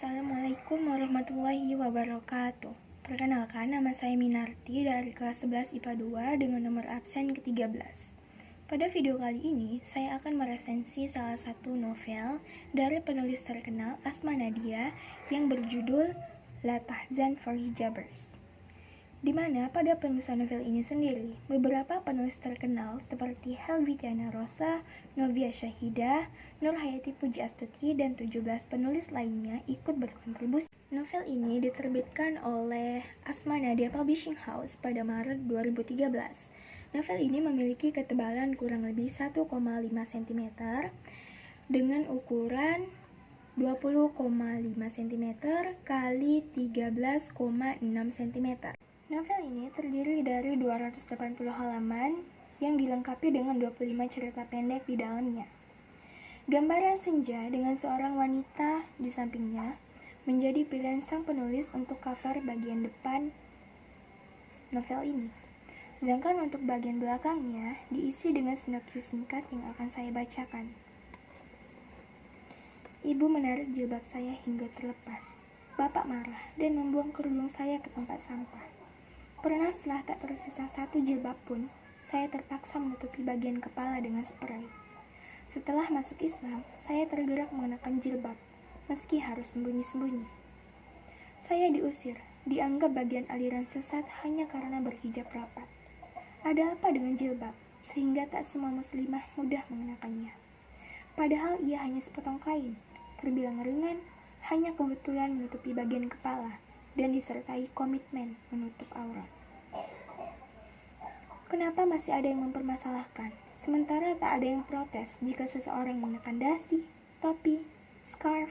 Assalamualaikum warahmatullahi wabarakatuh. Perkenalkan, nama saya Minarti dari kelas 11 IPA 2 dengan nomor absen ke-13. Pada video kali ini, saya akan meresensi salah satu novel dari penulis terkenal Asma Nadia yang berjudul La Tahzan for Hijabers. Di mana pada penulisan novel ini sendiri, beberapa penulis terkenal seperti Helvitiana Rosa, Novia Syahidah, Nur Hayati Pujiastuti, dan 17 penulis lainnya ikut berkontribusi. Novel ini diterbitkan oleh Asma Nadia Publishing House pada Maret 2013. Novel ini memiliki ketebalan kurang lebih 1,5 cm dengan ukuran 20,5 cm kali 13,6 cm. Novel ini terdiri dari 280 halaman yang dilengkapi dengan 25 cerita pendek di dalamnya. Gambaran senja dengan seorang wanita di sampingnya menjadi pilihan sang penulis untuk cover bagian depan novel ini. Sedangkan untuk bagian belakangnya diisi dengan sinopsis singkat yang akan saya bacakan. Ibu menarik jilbab saya hingga terlepas. Bapak marah dan membuang kerudung saya ke tempat sampah. Pernah setelah tak tersisa satu jilbab pun, saya terpaksa menutupi bagian kepala dengan spray. Setelah masuk Islam, saya tergerak mengenakan jilbab, meski harus sembunyi-sembunyi. Saya diusir, dianggap bagian aliran sesat hanya karena berhijab rapat. Ada apa dengan jilbab, sehingga tak semua muslimah mudah mengenakannya? Padahal ia hanya sepotong kain, terbilang ringan, hanya kebetulan menutupi bagian kepala, dan disertai komitmen menutup aurat. Kenapa masih ada yang mempermasalahkan, sementara tak ada yang protes jika seseorang mengenakan dasi, topi, scarf,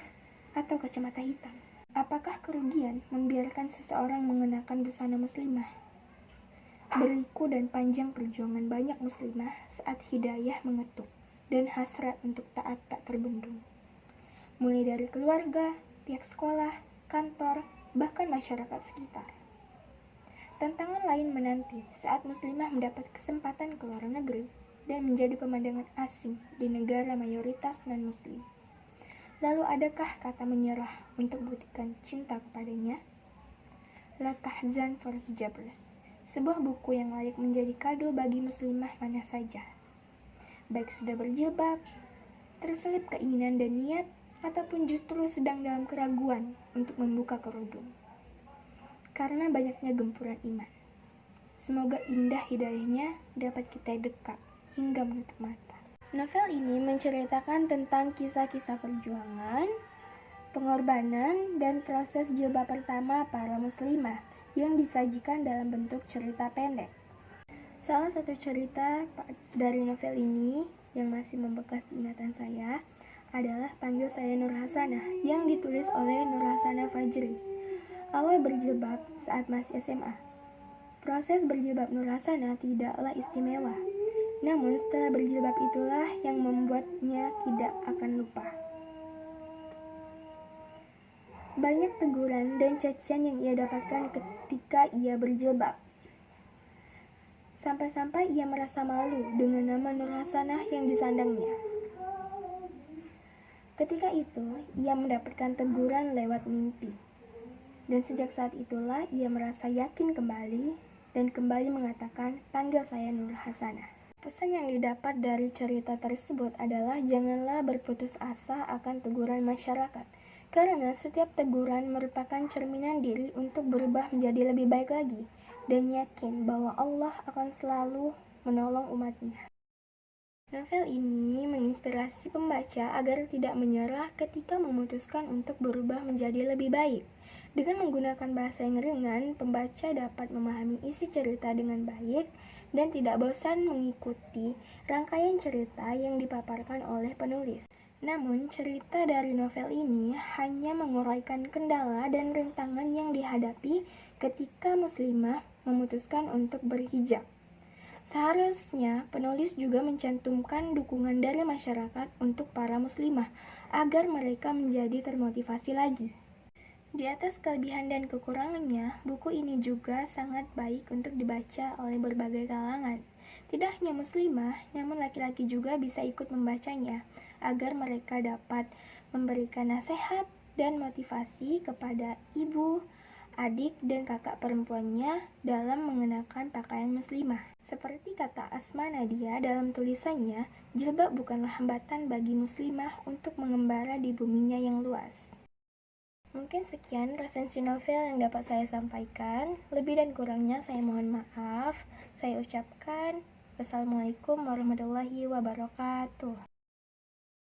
atau kacamata hitam? Apakah kerugian membiarkan seseorang mengenakan busana muslimah? Berliku dan panjang perjuangan banyak muslimah saat hidayah mengetuk dan hasrat untuk taat tak terbendung. Mulai dari keluarga, pihak sekolah, kantor, bahkan masyarakat sekitar. Tantangan lain menanti saat muslimah mendapat kesempatan ke luar negeri dan menjadi pemandangan asing di negara mayoritas non-muslim. Lalu adakah kata menyerah untuk buktikan cinta kepadanya? La Tahzan for Hijabers, sebuah buku yang layak menjadi kado bagi muslimah mana saja, baik sudah berjilbab, terselip keinginan dan niat, ataupun justru sedang dalam keraguan untuk membuka kerudung karena banyaknya gempuran iman. Semoga indah hidayahnya dapat kita dekat hingga menutup mata. Novel ini menceritakan tentang kisah-kisah perjuangan, pengorbanan, dan proses jilbab pertama para muslimah yang disajikan dalam bentuk cerita pendek. Salah satu cerita dari novel ini yang masih membekas di ingatan saya adalah Panggil Saya Nur Hasanah yang ditulis oleh Nur Hasanah Fajri. Awal berjilbab saat masih SMA. Proses berjilbab Nur Hasanah tidaklah istimewa, namun setelah berjilbab itulah yang membuatnya tidak akan lupa. Banyak teguran dan cacian yang ia dapatkan ketika ia berjilbab. Sampai-sampai ia merasa malu dengan nama Nur Hasanah yang disandangnya. Ketika itu, ia mendapatkan teguran lewat mimpi. Dan sejak saat itulah ia merasa yakin kembali dan kembali mengatakan, "Panggil saya Nur Hasanah." Pesan yang didapat dari cerita tersebut adalah janganlah berputus asa akan teguran masyarakat, karena setiap teguran merupakan cerminan diri untuk berubah menjadi lebih baik lagi, dan yakin bahwa Allah akan selalu menolong umatnya. Novel ini menginspirasi pembaca agar tidak menyerah ketika memutuskan untuk berubah menjadi lebih baik. Dengan menggunakan bahasa yang ringan, pembaca dapat memahami isi cerita dengan baik dan tidak bosan mengikuti rangkaian cerita yang dipaparkan oleh penulis. Namun, cerita dari novel ini hanya menguraikan kendala dan rintangan yang dihadapi ketika muslimah memutuskan untuk berhijab. Seharusnya penulis juga mencantumkan dukungan dari masyarakat untuk para muslimah agar mereka menjadi termotivasi lagi. Di atas kelebihan dan kekurangannya, buku ini juga sangat baik untuk dibaca oleh berbagai kalangan. Tidak hanya muslimah, namun laki-laki juga bisa ikut membacanya, agar mereka dapat memberikan nasihat, dan motivasi kepada ibu, adik, dan kakak perempuannya dalam mengenakan pakaian muslimah. Seperti kata Asma Nadia dalam tulisannya, jilbab bukanlah hambatan bagi muslimah untuk mengembara di buminya yang luas. Mungkin sekian resensi novel yang dapat saya sampaikan. Lebih dan kurangnya saya mohon maaf. Saya ucapkan wassalamualaikum warahmatullahi wabarakatuh.